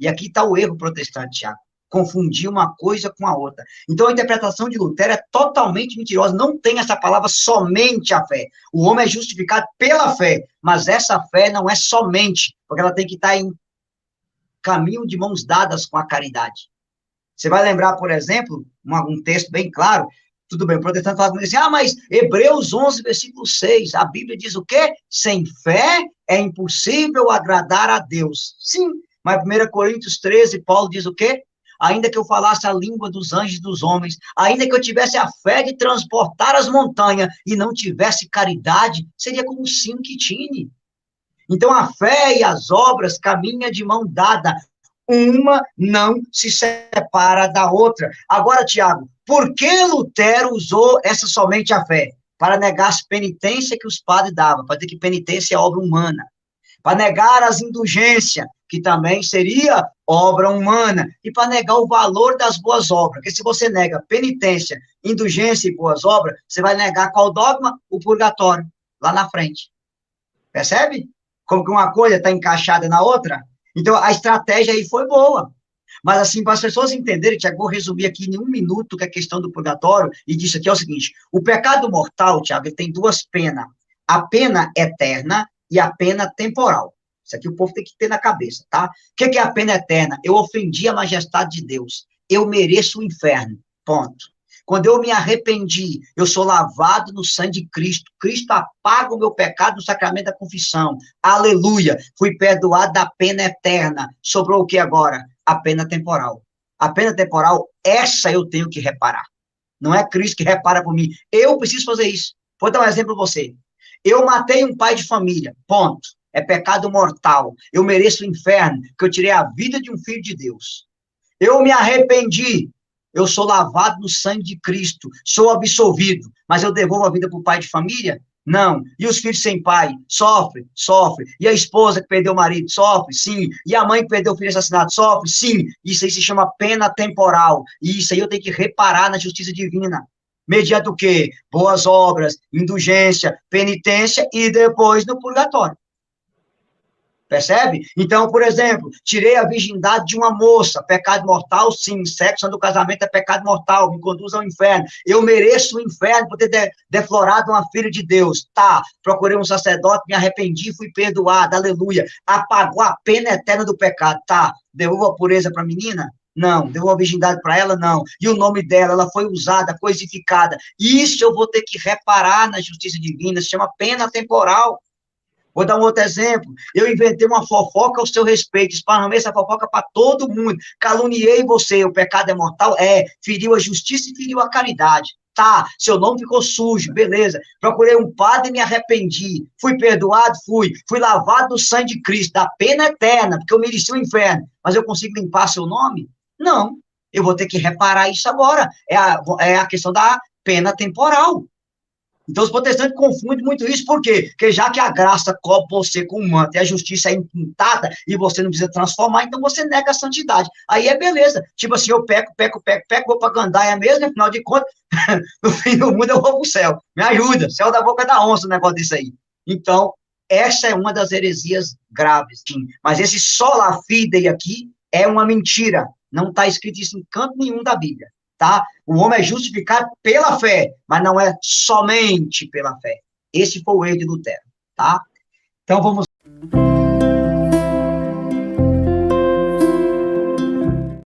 E aqui está o erro protestante, Tiago. Confundir uma coisa com a outra. Então, a interpretação de Lutero é totalmente mentirosa. Não tem essa palavra somente a fé. O homem é justificado pela fé, mas essa fé não é somente, porque ela tem que estar em caminho de mãos dadas com a caridade. Você vai lembrar, por exemplo, um texto bem claro, tudo bem, o protestante fala comigo assim, mas Hebreus 11, versículo 6, a Bíblia diz o quê? Sem fé é impossível agradar a Deus. Sim, mas 1 Coríntios 13, Paulo diz o quê? Ainda que eu falasse a língua dos anjos e dos homens, ainda que eu tivesse a fé de transportar as montanhas e não tivesse caridade, seria como um sino que tine. Então, a fé e as obras caminham de mão dada. Uma não se separa da outra. Agora, Tiago, por que Lutero usou essa somente a fé? Para negar as penitências que os padres davam, para dizer que penitência é obra humana. Para negar as indulgências, que também seria obra humana. E para negar o valor das boas obras. Porque se você nega penitência, indulgência e boas obras, você vai negar qual dogma? O purgatório, lá na frente. Percebe? Como que uma coisa está encaixada na outra? Então, a estratégia aí foi boa. Mas, assim, para as pessoas entenderem, Tiago, vou resumir aqui em um minuto que é a questão do purgatório, e disso aqui é o seguinte, o pecado mortal, Tiago, ele tem duas penas, a pena eterna e a pena temporal. Isso aqui o povo tem que ter na cabeça, tá? O que é a pena eterna? Eu ofendi a majestade de Deus, eu mereço o inferno, ponto. Quando eu me arrependi, eu sou lavado no sangue de Cristo. Cristo apaga o meu pecado no sacramento da confissão. Aleluia. Fui perdoado da pena eterna. Sobrou o que agora? A pena temporal. A pena temporal, essa eu tenho que reparar. Não é Cristo que repara por mim. Eu preciso fazer isso. Vou dar um exemplo para você. Eu matei um pai de família. Ponto. É pecado mortal. Eu mereço o inferno, porque eu tirei a vida de um filho de Deus. Eu me arrependi. Eu sou lavado no sangue de Cristo, sou absolvido, mas eu devolvo a vida para o pai de família? Não. E os filhos sem pai? Sofre, sofre. E a esposa que perdeu o marido? Sofre, sim. E a mãe que perdeu o filho assassinado? Sofre, sim. Isso aí se chama pena temporal. E isso aí eu tenho que reparar na justiça divina. Mediante o quê? Boas obras, indulgência, penitência e depois no purgatório. Percebe? Então, por exemplo, tirei a virgindade de uma moça, pecado mortal, sim, sexo antes do casamento é pecado mortal, me conduz ao inferno. Eu mereço o inferno por ter deflorado uma filha de Deus. Tá, procurei um sacerdote, me arrependi, fui perdoado, aleluia. Apagou a pena eterna do pecado. Tá, devolvo a pureza para a menina? Não. Devolvo a virgindade para ela? Não. E o nome dela, ela foi usada, coisificada. Isso eu vou ter que reparar na justiça divina, se chama pena temporal. Vou dar um outro exemplo. Eu inventei uma fofoca ao seu respeito, esparramei essa fofoca para todo mundo, caluniei você, o pecado é mortal? É, feriu a justiça e feriu a caridade. Tá, seu nome ficou sujo, beleza. Procurei um padre e me arrependi. Fui perdoado? Fui. Fui lavado do sangue de Cristo, da pena eterna, porque eu mereci o inferno. Mas eu consigo limpar seu nome? Não. Eu vou ter que reparar isso agora. É a questão da pena temporal. Então, os protestantes confundem muito isso, por quê? Porque já que a graça cobre você com um manto e a justiça é imputada e você não precisa transformar, então você nega a santidade. Aí é beleza. Tipo assim, eu peco, vou para gandaia mesmo, afinal de contas, no fim do mundo eu vou para o céu. Me ajuda, céu da boca da onça, o negócio disso aí. Então, essa é uma das heresias graves, sim. Mas esse sola fide aqui é uma mentira. Não está escrito isso em canto nenhum da Bíblia. Tá? O homem é justificado pela fé, mas não é somente pela fé. Esse foi o erro de Lutero, tá? Então, vamos